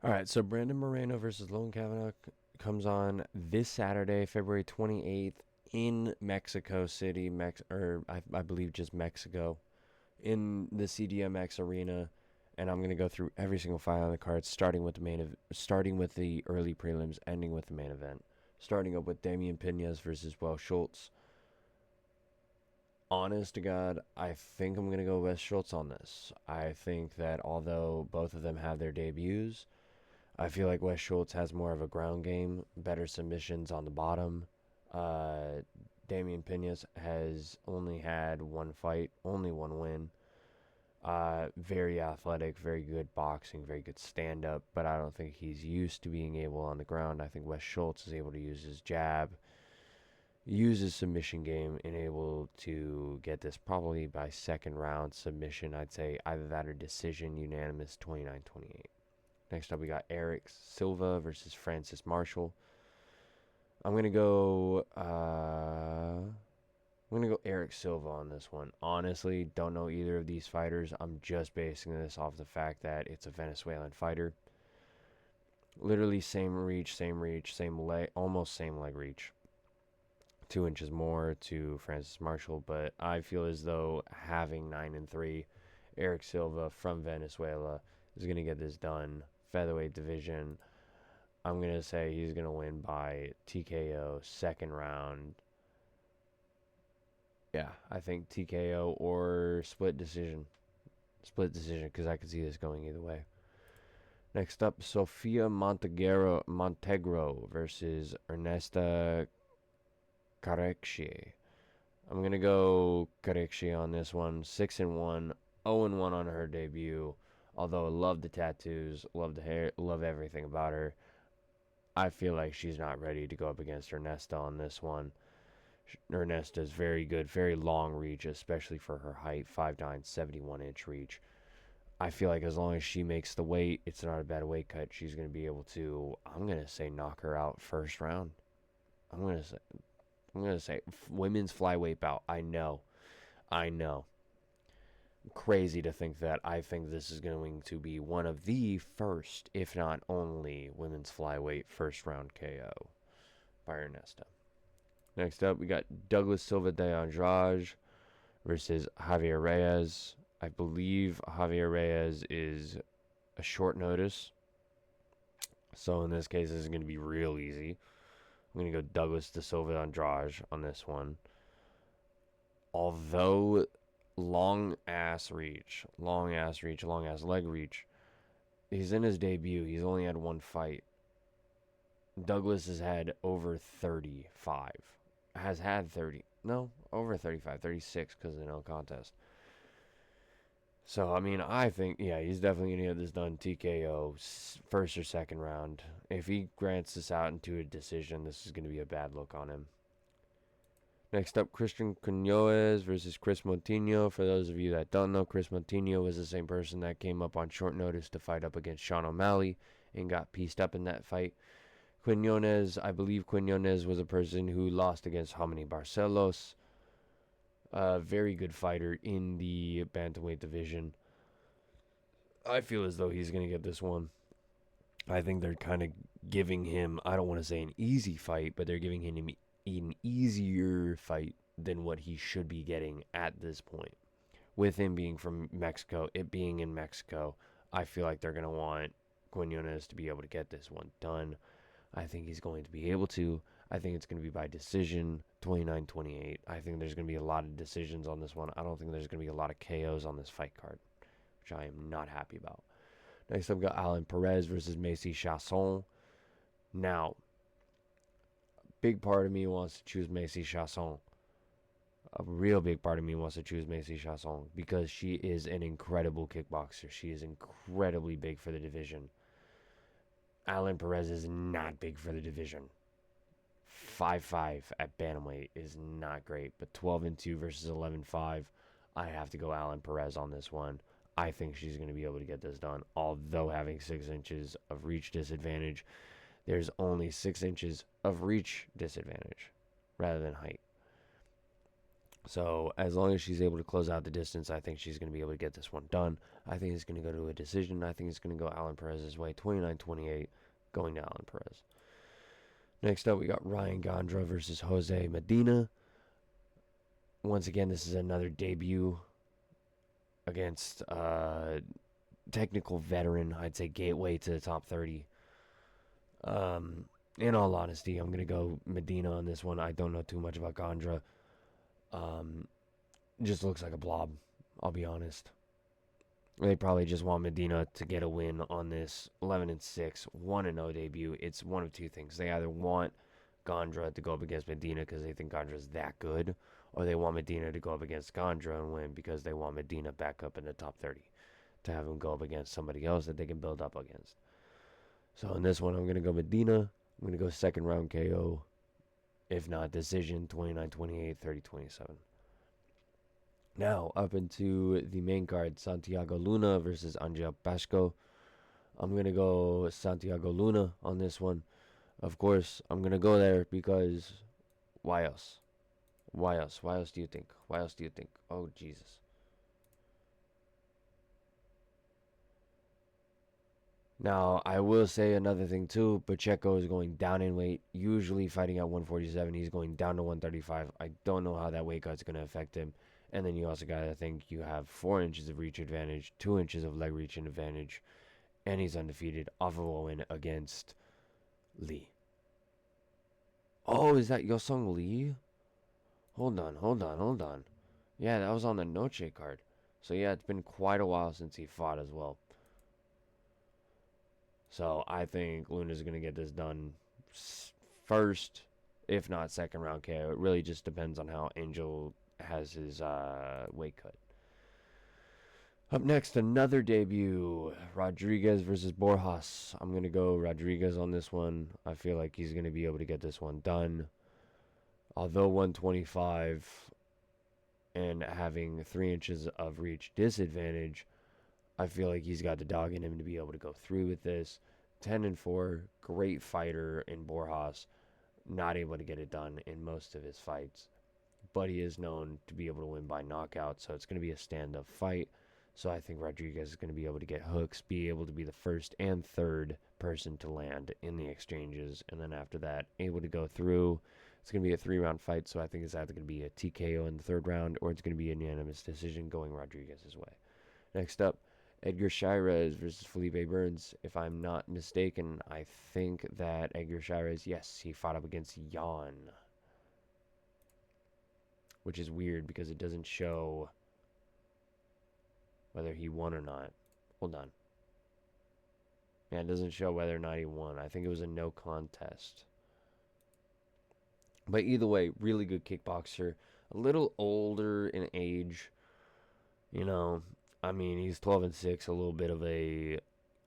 All right, so Brandon Moreno versus Lone Kavanaugh comes on this Saturday, February 28th, in Mexico City, I believe just Mexico, in the CDMX Arena. And I'm gonna go through every single fight on the card, starting with the early prelims, ending with the main event. Starting up with Damian Pinez versus Wes Schultz. Honest to God, I think I'm gonna go Wes Schultz on this. I think that although both of them have their debuts, I feel like Wes Schultz has more of a ground game, better submissions on the bottom. Uh, Damian Pinez has only had one fight, only one win. Very athletic, very good boxing, very good stand up, but I don't think he's used to being able on the ground. I think Wes Schultz is able to use his jab, use his submission game, and able to get this probably by second round submission. I'd say either that or decision, unanimous 29-28. Next up, we got Eric Silva versus Francis Marshall. I'm gonna go. I'm gonna go Eric Silva on this one. Honestly, don't know either of these fighters. I'm just basing this off the fact that it's a Venezuelan fighter. Literally same reach, same leg, almost same leg reach. 2 inches more to Francis Marshall, but I feel as though having 9-3, Eric Silva from Venezuela is gonna get this done. Featherweight division. I'm going to say he's going to win by TKO second round. Yeah, I think TKO or split decision. Split decision because I could see this going either way. Next up, Sofia Montegro versus Ernesta Carecci. I'm going to go Carecci on this one. 6-1, 0-1 on her debut. Although I love the tattoos, love the hair, love everything about her, I feel like she's not ready to go up against Ernesta on this one. Ernesta's very good, very long reach, especially for her height, 5'9", 71-inch reach. I feel like as long as she makes the weight, it's not a bad weight cut. She's going to be able to, I'm going to say, knock her out first round. I'm going to say women's flyweight bout. I know. Crazy to think that. I think this is going to be one of the first, if not only, women's flyweight first round KO by Ernesta. Next up, we got Douglas Silva de Andrade versus Javier Reyes. I believe Javier Reyes is a short notice, so in this case, this is going to be real easy. I'm going to go Douglas de Silva Andrade on this one. Although long ass leg reach. He's in his debut. He's only had one fight. Douglas has had over 35. Has had 30. No, over 35. 36 because of the no contest. So, I mean, I think, yeah, he's definitely going to get this done TKO first or second round. If he grants this out into a decision, this is going to be a bad look on him. Next up, Christian Quinones versus Chris Montinho. For those of you that don't know, Chris Montinho was the same person that came up on short notice to fight up against Sean O'Malley and got pieced up in that fight. I believe Quinones was a person who lost against Homini Barcelos. A very good fighter in the bantamweight division. I feel as though he's going to get this one. I think they're kind of giving him, I don't want to say an easy fight, but they're giving him an easier fight than what he should be getting at this point. With him being from Mexico, it being in Mexico, I feel like they're going to want Quinones to be able to get this one done. I think he's going to be able to. I think it's going to be by decision, 29-28. I think there's going to be a lot of decisions on this one. I don't think there's going to be a lot of KOs on this fight card, which I am not happy about. Next up, we got Alan Perez versus Macy Chasson. Now, big part of me wants to choose Macy Chasson. A real big part of me wants to choose Macy Chasson because she is an incredible kickboxer. She is incredibly big for the division. Alan Perez is not big for the division. 5'5" at bantamweight is not great, but 12-2 versus 11-5, I have to go Alan Perez on this one. I think she's going to be able to get this done. Although having 6 inches of reach disadvantage, there's only 6 inches of reach disadvantage rather than height. So as long as she's able to close out the distance, I think she's going to be able to get this one done. I think it's going to go to a decision. I think it's going to go Alan Perez's way, 29-28, going to Alan Perez. Next up, we got Ryan Gondra versus Jose Medina. Once again, this is another debut against technical veteran. I'd say gateway to the top 30. In all honesty, I'm going to go Medina on this one. I don't know too much about Gondra. Just looks like a blob, I'll be honest. They probably just want Medina to get a win on this 11-6, 1-0 debut. It's one of two things. They either want Gondra to go up against Medina because they think Gondra's that good, or they want Medina to go up against Gondra and win because they want Medina back up in the top 30 to have him go up against somebody else that they can build up against. So in this one, I'm going to go Medina. I'm going to go second round KO. If not decision, 29-28, 30-27. Now, up into the main card, Santiago Luna versus Angel Pasco. I'm going to go Santiago Luna on this one. Of course, I'm going to go there because why else? Why else? Why else do you think? Why else do you think? Oh, Jesus. Now, I will say another thing too. Pacheco is going down in weight. Usually fighting at 147, he's going down to 135. I don't know how that weight cut's going to affect him. And then you also got to think you have 4 inches of reach advantage, 2 inches of leg reach advantage, and he's undefeated off of a win against Lee. Oh, is that Yosung Lee? Hold on. Yeah, that was on the Noche card. So yeah, it's been quite a while since he fought as well. So I think Luna's going to get this done first, if not second round KO. It really just depends on how Angel has his weight cut. Up next, another debut, Rodriguez versus Borjas. I'm going to go Rodriguez on this one. I feel like he's going to be able to get this one done. Although 125 and having 3 inches of reach disadvantage, I feel like he's got the dog in him to be able to go through with this. 10-4, great fighter in Borjas. Not able to get it done in most of his fights. But he is known to be able to win by knockout, so it's going to be a stand-up fight. So I think Rodriguez is going to be able to get hooks, be able to be the first and third person to land in the exchanges, and then after that, able to go through. It's going to be a 3-round fight, so I think it's either going to be a TKO in the 3rd round, or it's going to be a unanimous decision going Rodriguez's way. Next up, Edgar Chairez versus Felipe Burns. If I'm not mistaken, I think that Edgar Chairez, yes, he fought up against Jan. Which is weird because it doesn't show whether he won or not. Hold on. Yeah, it doesn't show whether or not he won. I think it was a no contest. But either way, really good kickboxer. A little older in age. You know, I mean, he's 12-6, a little bit of a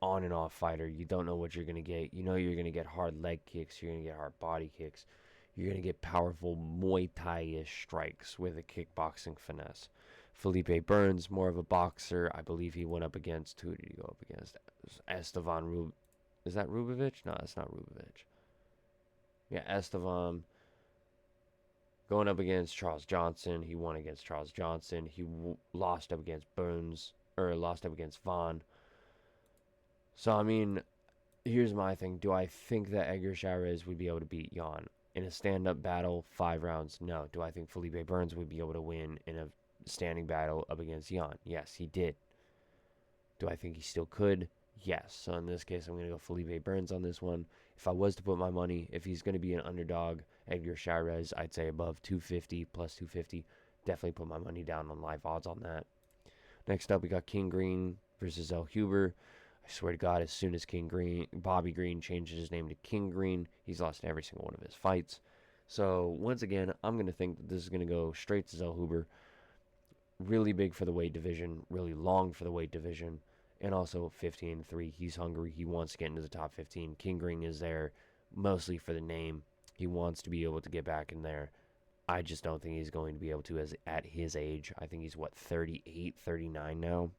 on and off fighter. You don't know what you're going to get. You know you're going to get hard leg kicks. You're going to get hard body kicks. You're going to get powerful Muay Thai-ish strikes with a kickboxing finesse. Felipe Burns, more of a boxer. I believe he went up against, who did he go up against? Estevan Is that Rubovic? No, that's not Rubovic. Yeah, Estevan. Going up against Charles Johnson. He won against Charles Johnson. He lost up against Burns, or lost up against Vaughn. So, I mean, here's my thing. Do I think that Edgar Chairez would be able to beat Jan? In a stand-up battle, 5 rounds, no. Do I think Felipe Burns would be able to win in a standing battle up against Jan? Yes, he did. Do I think he still could? Yes. So in this case, I'm going to go Felipe Burns on this one. If I was to put my money, if he's going to be an underdog, Edgar Chairez, I'd say above 250, plus 250. Definitely put my money down on live odds on that. Next up, we got King Green versus El Huber. I swear to God, as soon as Bobby Green changes his name to King Green, he's lost every single one of his fights. So, once again, I'm going to think that this is going to go straight to Zellhuber. Really big for the weight division, really long for the weight division, and also 15-3. He's hungry. He wants to get into the top 15. King Green is there mostly for the name. He wants to be able to get back in there. I just don't think he's going to be able to at his age. I think he's, 38, 39 now?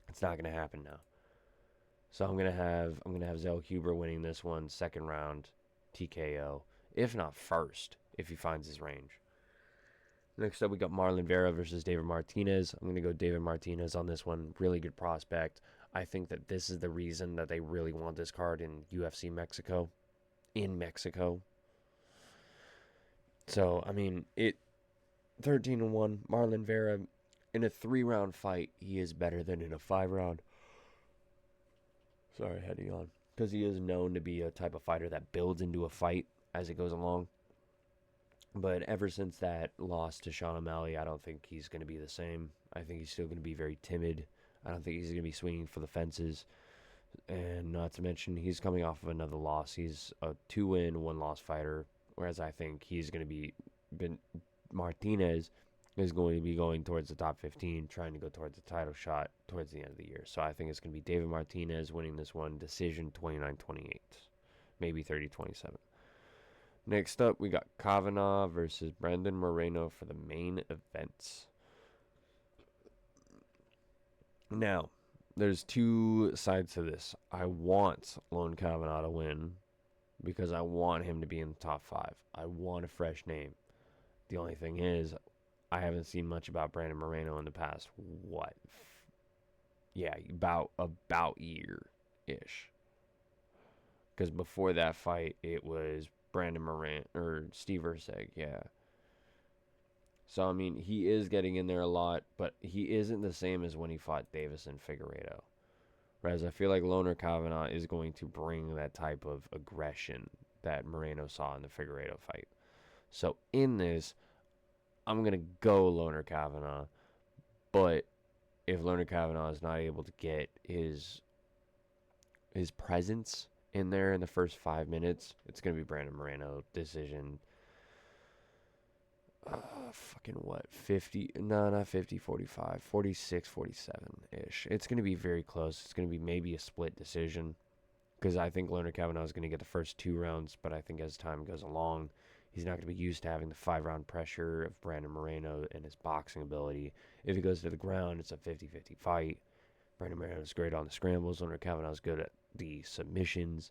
It's not going to happen now. So I'm gonna have Zell Huber winning this one, 2nd round, TKO, if not first, if he finds his range. Next up, we got Marlon Vera versus David Martinez. I'm going to go David Martinez on this one. Really good prospect. I think that this is the reason that they really want this card in UFC Mexico. In Mexico. So, I mean, 13-1. Marlon Vera, in a 3-round fight, he is better than in a 5-round. Sorry, I had to yawn. Because he is known to be a type of fighter that builds into a fight as it goes along. But ever since that loss to Sean O'Malley, I don't think he's going to be the same. I think he's still going to be very timid. I don't think he's going to be swinging for the fences. And not to mention, he's coming off of another loss. He's a 2-win, 1-loss fighter. Whereas I think he's going to be... Martinez is going to be going towards the top 15, trying to go towards the title shot towards the end of the year. So I think it's going to be David Martinez winning this one. Decision 29-28. Maybe 30-27. Next up, we got Kavanaugh versus Brandon Moreno for the main event. Now, there's two sides to this. I want Lone Kavanaugh to win because I want him to be in the top 5. I want a fresh name. The only thing is, I haven't seen much about Brandon Moreno in the past, about year-ish. Because before that fight, it was Brandon Morant or Steve Erceg, yeah. So I mean, he is getting in there a lot, but he isn't the same as when he fought Davis and Figueiredo. Whereas I feel like Loner Kavanaugh is going to bring that type of aggression that Moreno saw in the Figueiredo fight. So in this, I'm gonna go Loner Kavanaugh, but if Loner Kavanaugh is not able to get his presence in there in the first 5 minutes, it's going to be Brandon Moreno decision. 50? No, not 50, 45. 46, 47-ish. It's going to be very close. It's going to be maybe a split decision because I think Leonard Kavanaugh is going to get the first 2 rounds, but I think as time goes along, he's not going to be used to having the 5-round pressure of Brandon Moreno and his boxing ability. If he goes to the ground, it's a 50-50 fight. Brandon Moreno is great on the scrambles. Leonard Kavanaugh is good at the submissions.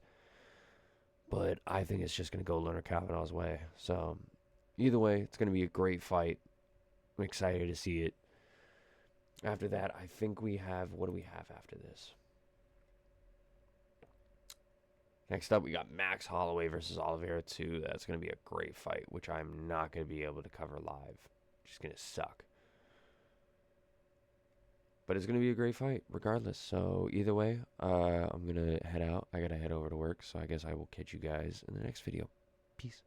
But I think it's just going to go Leonard Kavanaugh's way. So, either way, it's going to be a great fight. I'm excited to see it. After that, I think we have... What do we have after this? Next up, we got Max Holloway versus Oliveira 2. That's going to be a great fight, which I'm not going to be able to cover live. Just going to suck. But it's going to be a great fight, regardless. So, either way, I'm going to head out. I got to head over to work, so I guess I will catch you guys in the next video. Peace.